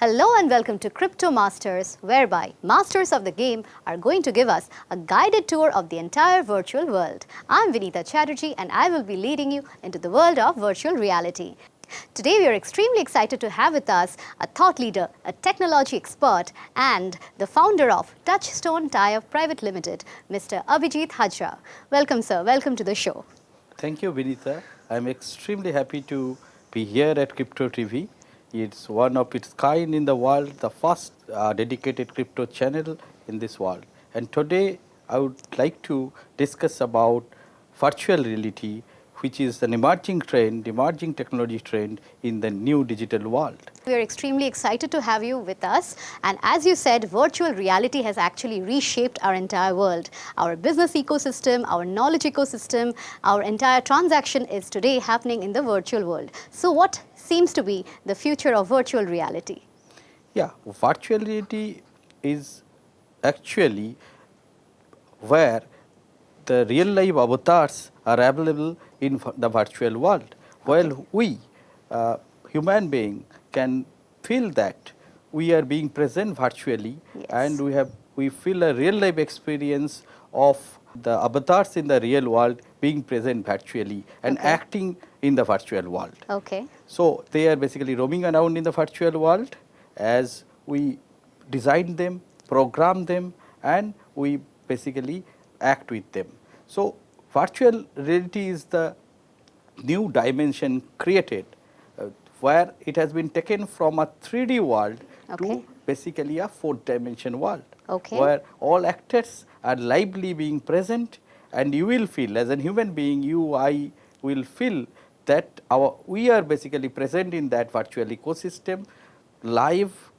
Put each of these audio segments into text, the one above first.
Hello and welcome to Crypto Masters, whereby masters of the game are going to give us a guided tour of the entire virtual world. I'm Vinita Chatterjee and I will be leading you into the world of virtual reality. Today we are extremely excited to have with us a thought leader, a technology expert and the founder of Touchstone Tire Private Limited, Mr. Abhijeet Hazra. Welcome sir, welcome to the show. Thank you, Vinita. I'm extremely happy to be here at Crypto TV. It's one of its kind in the world, the first dedicated crypto channel in this world. And today I would like to discuss about virtual reality, which is an emerging trend, emerging technology trend in the new digital world. We are extremely excited to have you with us. And as you said, virtual reality has actually reshaped our entire world. Our business ecosystem, our knowledge ecosystem, our entire transaction is today happening in the virtual world. So what seems to be the future of virtual reality? Yeah, virtual reality is actually where the real life avatars are available in the virtual world, while we, human being, can feel that we are being present virtually, and Yes. we feel a real life experience of the avatars in the real world being present virtually and Okay. acting in the virtual world. Okay. So they are basically roaming around in the virtual world as we design them, program them, and we basically act with them. So virtual reality is the new dimension created where it has been taken from a 3D world Okay. to basically a 4th-dimension world, Okay. where all actors are lively being present, and you will feel as a human being, you, I will feel that we are basically present in that virtual ecosystem, live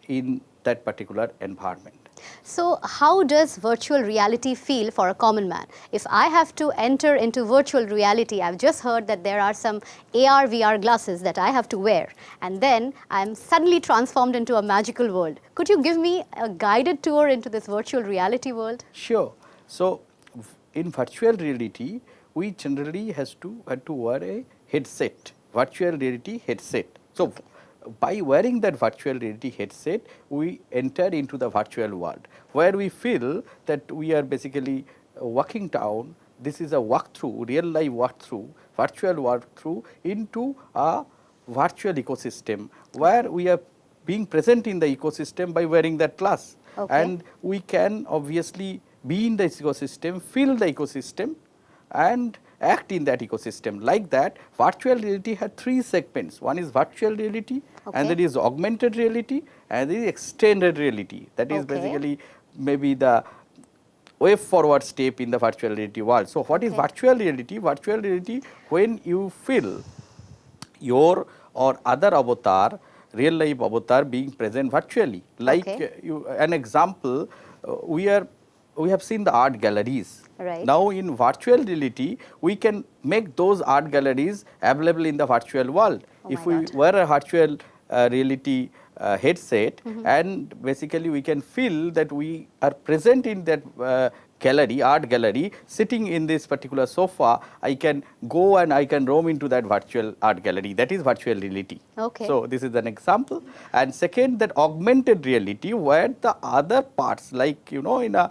in that particular environment. So how does virtual reality feel for a common man? If I have to enter into virtual reality, I've just heard that there are some AR, VR glasses that I have to wear, and then I'm suddenly transformed into a magical world. Could you give me a guided tour into this virtual reality world? Sure. So in virtual reality, we generally had to wear a headset, virtual reality headset. So by wearing that virtual reality headset, we enter into the virtual world where we feel that we are basically walking down. This is a walkthrough, real life walkthrough, virtual walkthrough into a virtual ecosystem where we are being present in the ecosystem by wearing that glass. Okay. And we can obviously be in the ecosystem, feel the ecosystem, and act in that ecosystem. Like that, virtual reality had 3 segments. One is virtual reality, and that is augmented reality, and there is extended reality. That is basically maybe the way forward step in the virtual reality world. So what is virtual reality? Virtual reality, when you feel your or other avatar, real life avatar being present virtually. Like an example, we have seen the art galleries. Right. Now in virtual reality, we can make those art galleries available in the virtual world. If we wear a virtual reality headset, and basically we can feel that we are present in that gallery, art gallery, sitting in this particular sofa, I can go and I can roam into that virtual art gallery. That is virtual reality. Okay. So this is an example. And second, that augmented reality, where the other parts, like in a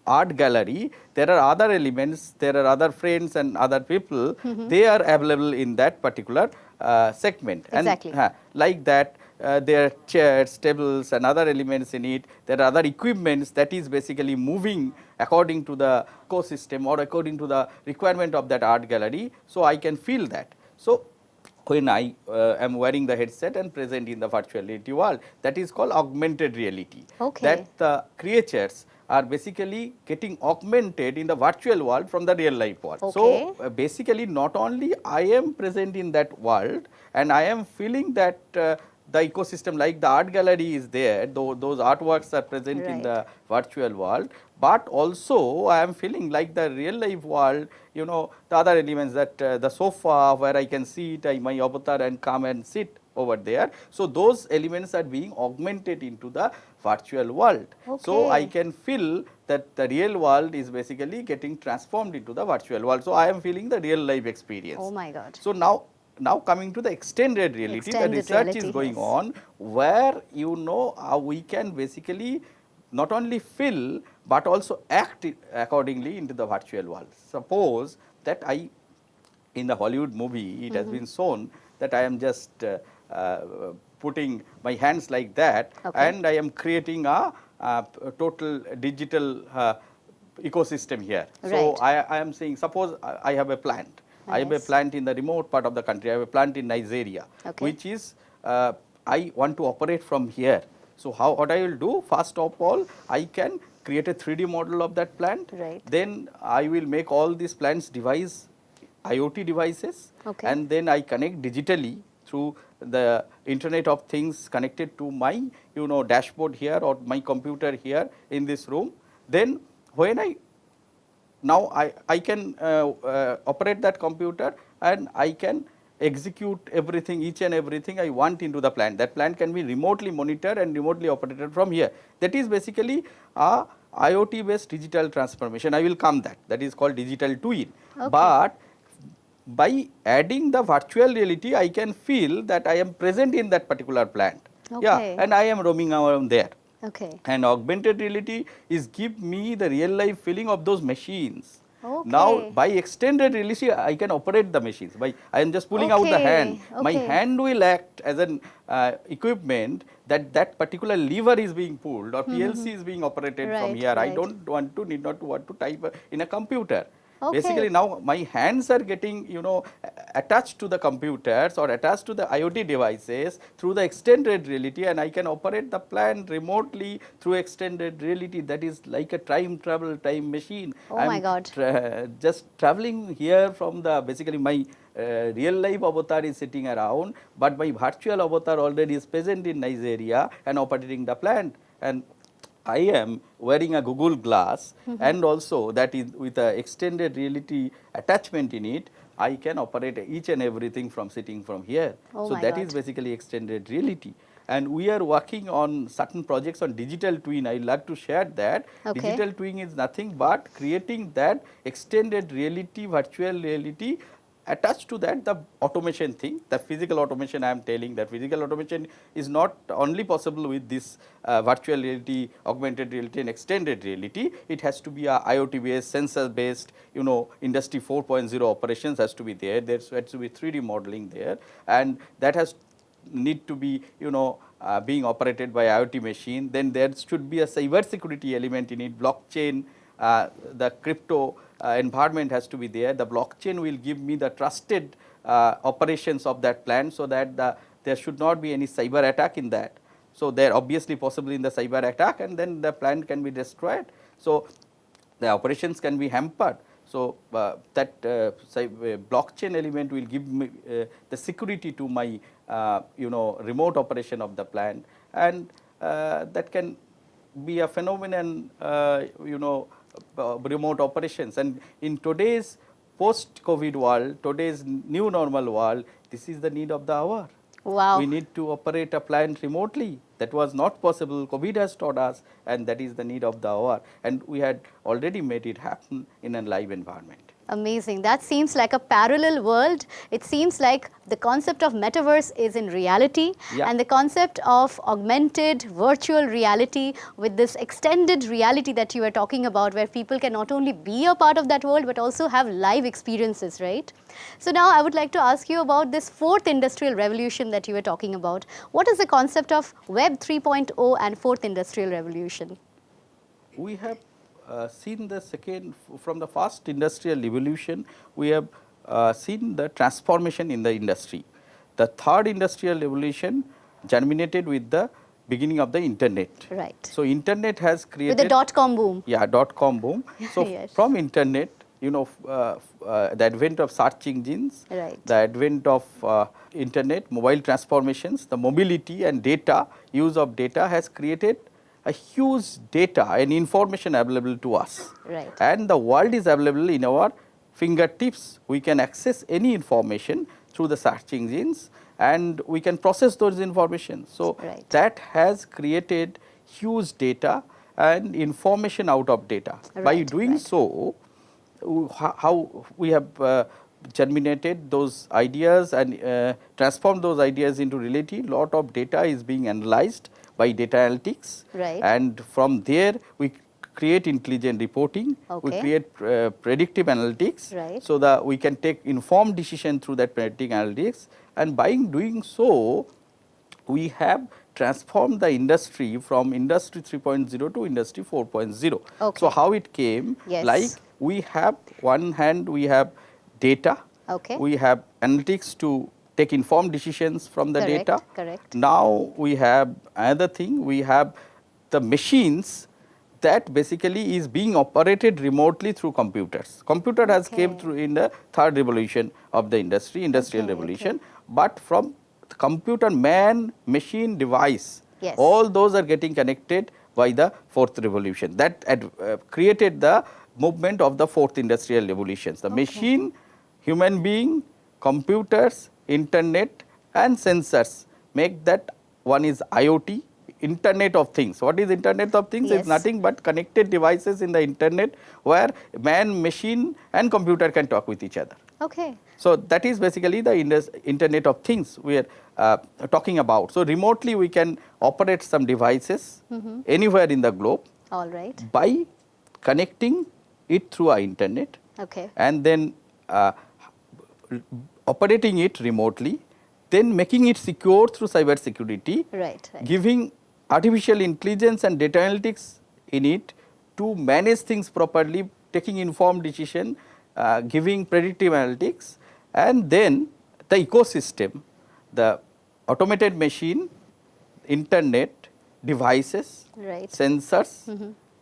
art gallery, there are other elements, there are other friends and other people, they are available in that particular segment. Exactly. And like that, there are chairs, tables and other elements in it. There are other equipments that is basically moving according to the ecosystem or according to the requirement of that art gallery. So I can feel that. So when I am wearing the headset and present in the virtual reality world, that is called augmented reality. That the creatures are basically getting augmented in the virtual world from the real life world. So basically not only I am present in that world and I am feeling that the ecosystem, like the art gallery is there, those artworks are present in the virtual world, but also I am feeling like the real life world, the other elements, that the sofa where I can sit, my avatar, and come and sit over there. So those elements are being augmented into the virtual world. So I can feel that the real world is basically getting transformed into the virtual world. So I am feeling the real life experience. Oh my God. So now coming to the extended reality, the Extended research is reality, going yes. on where how we can basically not only feel but also act accordingly into the virtual world. Suppose that in the Hollywood movie, it has been shown that I am just putting my hands like that, Okay. and I am creating a total digital ecosystem here. So Right. I am saying, suppose I have a plant. I have a Yes. plant in the remote part of the country. I have a plant in Nigeria, Okay. which is I want to operate from here. So what I will do, first of all, I can create a 3D model of that plant. Right. Then I will make all these plants device IoT devices, Okay. and then I connect digitally through the Internet of Things connected to my dashboard here or my computer here in this room. Then when I can operate that computer, and I can execute everything, each and everything I want into the plant. That plant can be remotely monitored and remotely operated from here. That is basically a IoT based digital transformation. I will come that. That is called digital twin. Okay. But by adding the virtual reality, I can feel that I am present in that particular plant. Yeah, Okay. and I am roaming around there. Okay. And augmented reality is give me the real life feeling of those machines. Now Okay. by extended reality, I can operate the machines. By I am just pulling out the hand. Okay. My Okay. hand will act as an equipment that particular lever is being pulled or PLC is being operated from Right. here. I Right. don't need not to want to type in a computer. Okay. Basically now my hands are getting attached to the computers or attached to the IoT devices through the extended reality, and I can operate the plant remotely through extended reality. That is like a time travel time machine. Oh I my am God. just traveling here from the basically my real life avatar is sitting around, but my virtual avatar already is present in Nigeria and operating the plant. And I am wearing a Google Glass, and also that is with a extended reality attachment in it, I can operate each and everything from sitting from here. Oh So my that is God. basically extended reality. And we are working on certain projects on digital twin. I like to share that. Okay. Digital twin is nothing but creating that extended reality, virtual reality, attached to that the automation thing, the physical automation. I am telling that physical automation is not only possible with this virtual reality, augmented reality and extended reality. It has to be a IoT based, sensor based, industry 4.0 operations has to be there. There has to be 3D modeling there, and that has need to be being operated by IoT machine. Then there should be a cyber security element in it, blockchain, the crypto environment has to be there. The blockchain will give me the trusted operations of that plant, so that there should not be any cyber attack in that. So there obviously possibly in the cyber attack, and then the plant can be destroyed. So the operations can be hampered. So that blockchain element will give me the security to my remote operation of the plant, and that can be a phenomenon remote operations. And in today's post COVID world, today's new normal world, this is the need of the hour. We Wow. need to operate a plant remotely. That was not possible. COVID has taught us, and that is the need of the hour. And we had already made it happen in a live environment. Amazing. That seems like a parallel world. It seems like the concept of metaverse is in reality, Yeah. and the concept of augmented virtual reality with this extended reality that you were talking about, where people can not only be a part of that world but also have live experiences, right? So now I would like to ask you about this fourth industrial revolution that you were talking about. What is the concept of Web 3.0 and fourth industrial revolution? We have seen the from the first industrial revolution, we have seen the transformation in the industry. The third industrial revolution germinated with the beginning of the internet. Right. So internet has created With the dot-com boom. Yeah, dot-com boom. So Yes. from internet, the advent of search engines, Right. the advent of internet, mobile transformations, the mobility and data, use of data has created a huge data and information available to us. Right. And the world is available in our fingertips. We can access any information through the search engines, and we can process those information. So Right. that has created huge data and information out of data. By Right, doing right. so, how we have germinated those ideas and transformed those ideas into reality. Lot of data is being analyzed by data analytics, Right. and from there we create intelligent reporting, we Okay. create predictive analytics, Right. so that we can take informed decision through that predictive analytics, and by doing so we have transformed the industry from industry 3.0 to industry 4.0. Okay. So how it came? Yes. Like we have one hand we have data, Okay. we have analytics to take informed decisions from the Correct, data. correct. Now we have another thing, we have the machines that basically is being operated remotely through computers. Computer has came Okay. through in the third revolution of the industry, industrial Okay, revolution, but from the computer, man, machine, device, Yes. all those are getting connected by the fourth revolution. That created the movement of the fourth industrial revolutions. The Okay. machine, human being, computers, internet and sensors make that one is IoT, Internet of Things. What is Internet of Things? Yes. It's nothing but connected devices in the internet where man, machine and computer can talk with each other. Okay. So that is basically the Internet of Things we are talking about. So remotely we can operate some devices anywhere in the globe All right. by connecting it through our internet Okay. and then operating it remotely, then making it secure through cyber security, Right, right. giving artificial intelligence and data analytics in it to manage things properly, taking informed decision, giving predictive analytics, and then the ecosystem, the automated machine, internet, devices, Right. sensors,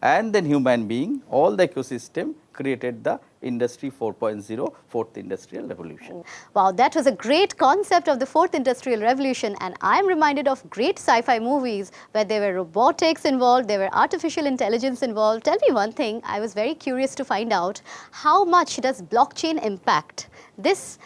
and then human being, all the ecosystem created the industry 4.0, fourth industrial revolution. Wow, that was a great concept of the fourth industrial revolution, and I'm reminded of great sci-fi movies where there were robotics involved, there were artificial intelligence involved. Tell me one thing, I was very curious to find out, how much does blockchain impact this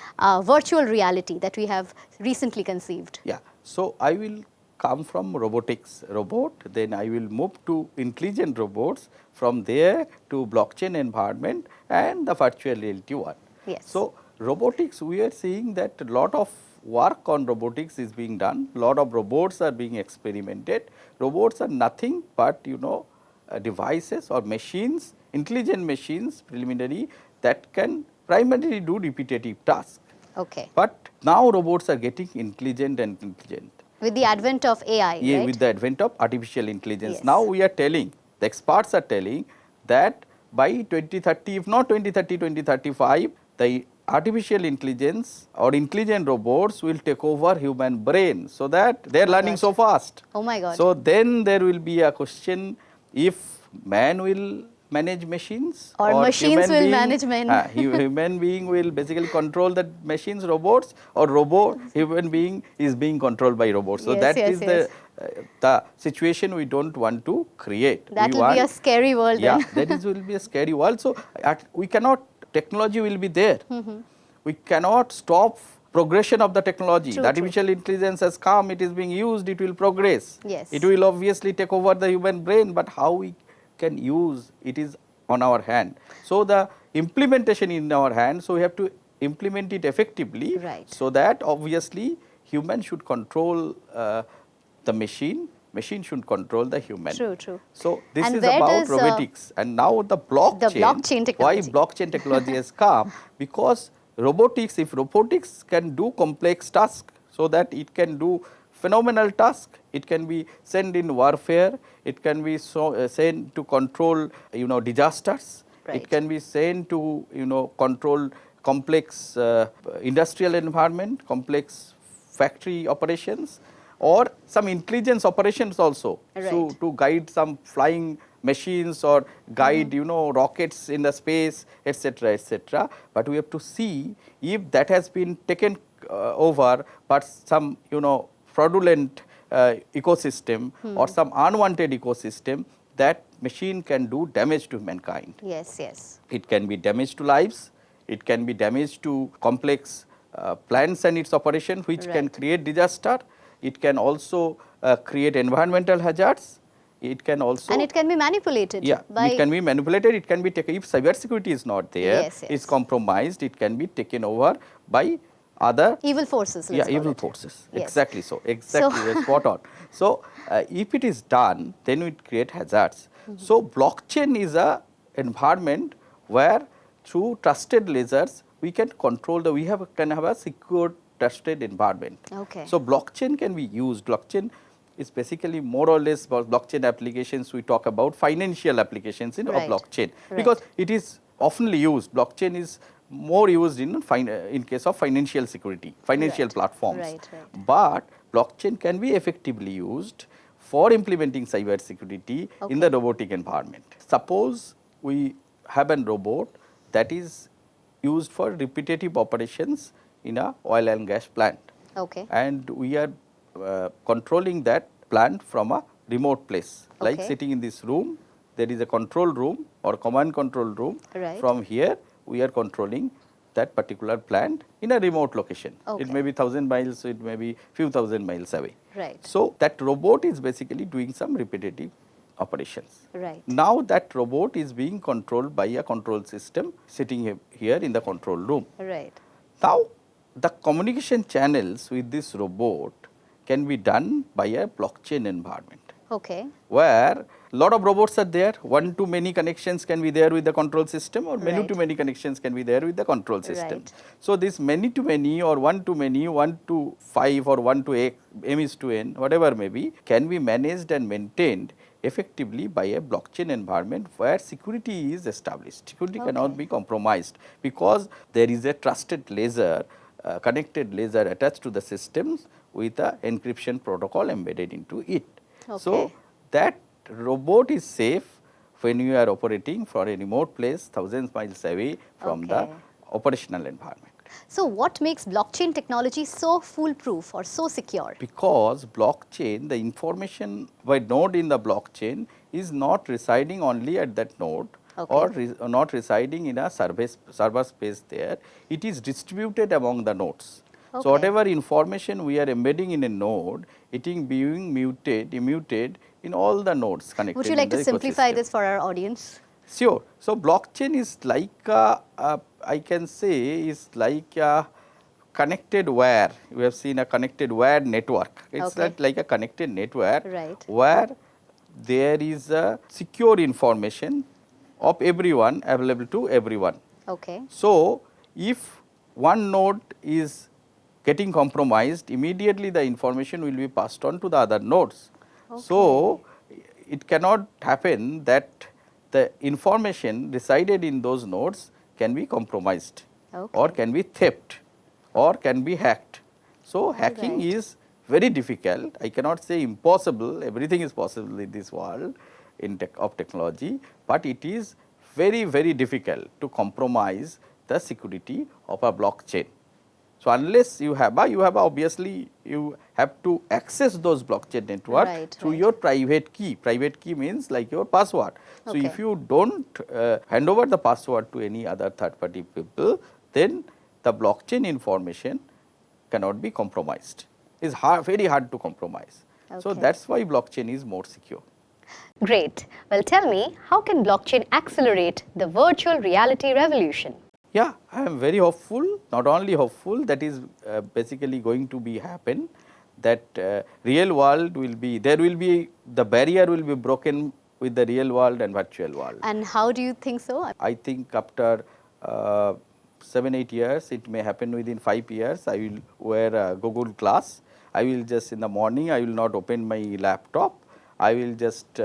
virtual reality that we have recently conceived? Yeah, so I will come from robotics robot, then I will move to intelligent robots, from there to blockchain environment and the virtual reality one. Yes. So robotics, we are seeing that a lot of work on robotics is being done, lot of robots are being experimented. Robots are nothing but devices or machines, intelligent machines preliminary, that can primarily do repetitive tasks. Okay. But now robots are getting intelligent and intelligent. With the advent of AI, Yeah, right? with the advent of artificial intelligence. Yes. Now we are telling, the experts are telling that by 2030, if not 2030, 2035, the artificial intelligence or intelligent robots will take over human brain, so that they are learning God. so fast. Oh my God. So then there will be a question, if man will manage machines Or machines human will being, manage men. Human being will basically control the machines, robots, or human being is being controlled by robots. So Yes, that yes, is yes. the situation we don't want to create. That We will be a want- scary world Yeah, then. that will be a scary world. So we cannot, technology will be there. We cannot stop progression of the technology. True, The true. artificial intelligence has come, it is being used, it will progress. Yes. It will obviously take over the human brain, but how we can use it is on our hand. So the implementation in our hand, so we have to implement it effectively. Right. So that obviously human should control the machine should control the human. True, true. So this And is where about does, robotics, and now the blockchain. blockchain Why technology. blockchain technology has come? Because robotics, if robotics can do complex tasks, so that it can do phenomenal task, it can be sent in warfare, it can be sent to control disasters, Right. it can be sent to control complex industrial environment, complex factory operations, or some intelligence operations also. So Right. to guide some flying machines or guide rockets in the space, etc., etc. But we have to see if that has been taken over, but some fraudulent ecosystem or some unwanted ecosystem, that machine can do damage to mankind. Yes, yes. It can be damage to lives, it can be damage to complex plants and its operation, which can Right. create disaster. It can also create environmental hazards. it can also, and it can be manipulated by, it can be manipulated, it can be taken, if cyber security is not there, Yes, is yes. compromised, it can be taken over by other evil forces, let's call evil it. forces. Yes. Exactly so. So- Exactly, you're spot on. So, if it is done, then it create hazards. So, blockchain is a environment where through trusted ledgers we can control the, can have a secure trusted environment. Okay. So, blockchain can be used. Blockchain is basically more or less about blockchain applications. We talk about financial applications of Right. blockchain, Right. because it is oftenly used. Blockchain is more used in case of financial security, financial Right. platforms. Right, right. But blockchain can be effectively used for implementing cyber security in the Okay. robotic environment. Suppose we have a robot that is used for repetitive operations in a oil and gas plant, Okay. and we are controlling that plant from a remote place, like Okay. sitting in this room, there is a control room or command control room. Right. From here we are controlling that particular plant in a remote location. It Okay. may be 1000 miles, it may be few thousand miles away. Right. So, that robot is basically doing some repetitive operations. Right. Now, that robot is being controlled by a control system sitting here in the control room. Right. Now, the communication channels with this robot can be done by a blockchain environment, Okay. where lot of robots are there, one to many connections can be there with the control system, or many Right. to many connections can be there with the control system. Right. So, this many to many or one to many, 1 to 5 or 1 to m is to n, whatever may be, can be managed and maintained effectively by a blockchain environment where security is established. Security cannot Okay. be compromised, because there is a trusted ledger, connected ledger attached to the systems with a encryption protocol embedded into it. So, Okay. that robot is safe when you are operating from a remote place thousands miles away from the Okay. operational environment. So what makes blockchain technology so foolproof or so secure? Because blockchain, the information by node in the blockchain is not residing only at that node, Okay. or not residing in a server space there, it is distributed among the nodes. Okay. So, whatever information we are embedding in a node, it is being immuted in all the nodes connected. Would you like in to the simplify ecosystem. this for our audience? Sure. So, blockchain is like I can say is like a connected wire. We have seen a connected wire network. It's Okay. like a connected network, Right. where there is a secure information of everyone available to everyone. Okay. So, if one node is getting compromised, immediately the information will be passed on to the other nodes. So, it cannot happen that the information resided in those nodes can be compromised, or Okay. can be theft, or can be hacked. So, hacking right. is very difficult. I cannot say impossible, everything is possible in this world of technology, but it is very, very difficult to compromise the security of a blockchain. So, unless you have obviously you have to access those blockchain network Right, through right. your private key. Private key means like your password. So, Okay. if you do not hand over the password to any other third party people, then the blockchain information cannot be compromised. It is very hard to compromise. So, Okay. that is why blockchain is more secure. Great. Well, tell me, how can blockchain accelerate the virtual reality revolution? Yeah, I am very hopeful, not only hopeful, that is basically going to be happen, that real world will be, there will be, the barrier will be broken with the real world and virtual world. And how do you think so? I think after 7-8 years, it may happen within 5 years, I will wear a Google Glass. I will just in the morning, I will not open my laptop. I will just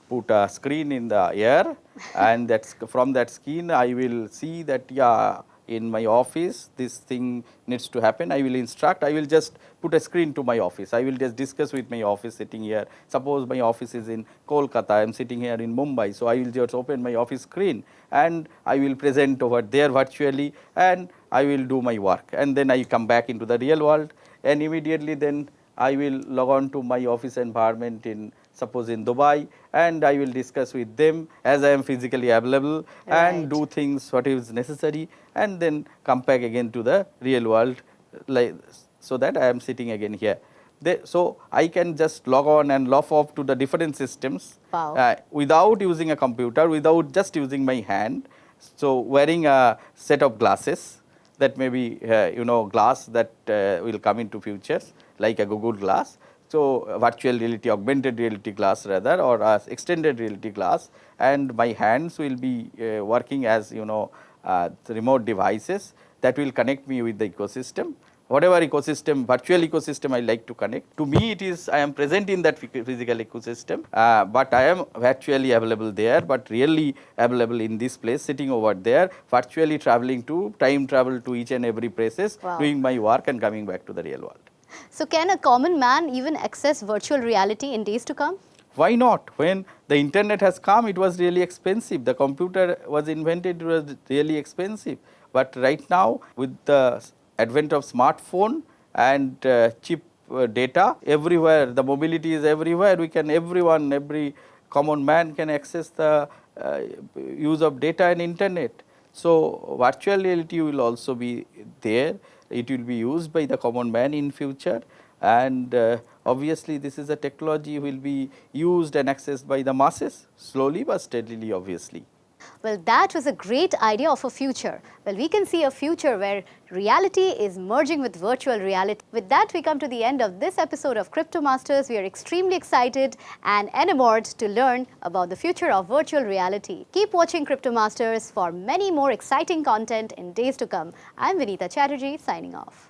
put a screen in the air, and that's from that screen I will see that, yeah, in my office this thing needs to happen. I will instruct, I will just put a screen to my office. I will just discuss with my office sitting here. Suppose my office is in Kolkata, I am sitting here in Mumbai. So, I will just open my office screen and I will present over there virtually, and I will do my work, and then I come back into the real world, and immediately then I will log on to my office environment in, suppose in Dubai, and I will discuss with them as I am physically available, and Right. do things what is necessary, and then come back again to the real world, like, so that I am sitting again here. So I can just log on and log off to the different systems Wow. without using a computer, without just using my hand. So wearing a set of glasses, that may be glass that will come into futures, like a Google Glass. So virtual reality, augmented reality glass rather, or extended reality glass, and my hands will be working as the remote devices that will connect me with the ecosystem. Whatever ecosystem, virtual ecosystem I like to connect. To me, it is, I am present in that physical ecosystem, but I am virtually available there, but really available in this place, sitting over there, virtually traveling to, time travel to each and every places, Wow. doing my work and coming back to the real world. So can a common man even access virtual reality in days to come? Why not? When the internet has come, it was really expensive. The computer was invented, it was really expensive. But right now, with the advent of smartphone and cheap data everywhere, the mobility is everywhere. We can, every common man can access the use of data and internet. So virtual reality will also be there. It will be used by the common man in future, and obviously this is a technology will be used and accessed by the masses slowly but steadily, obviously. Well, that was a great idea of a future. Well, we can see a future where reality is merging with virtual reality. With that, we come to the end of this episode of Crypto Masters. We are extremely excited and enamored to learn about the future of virtual reality. Keep watching Crypto Masters for many more exciting content in days to come. I'm Vinita Chatterjee, signing off.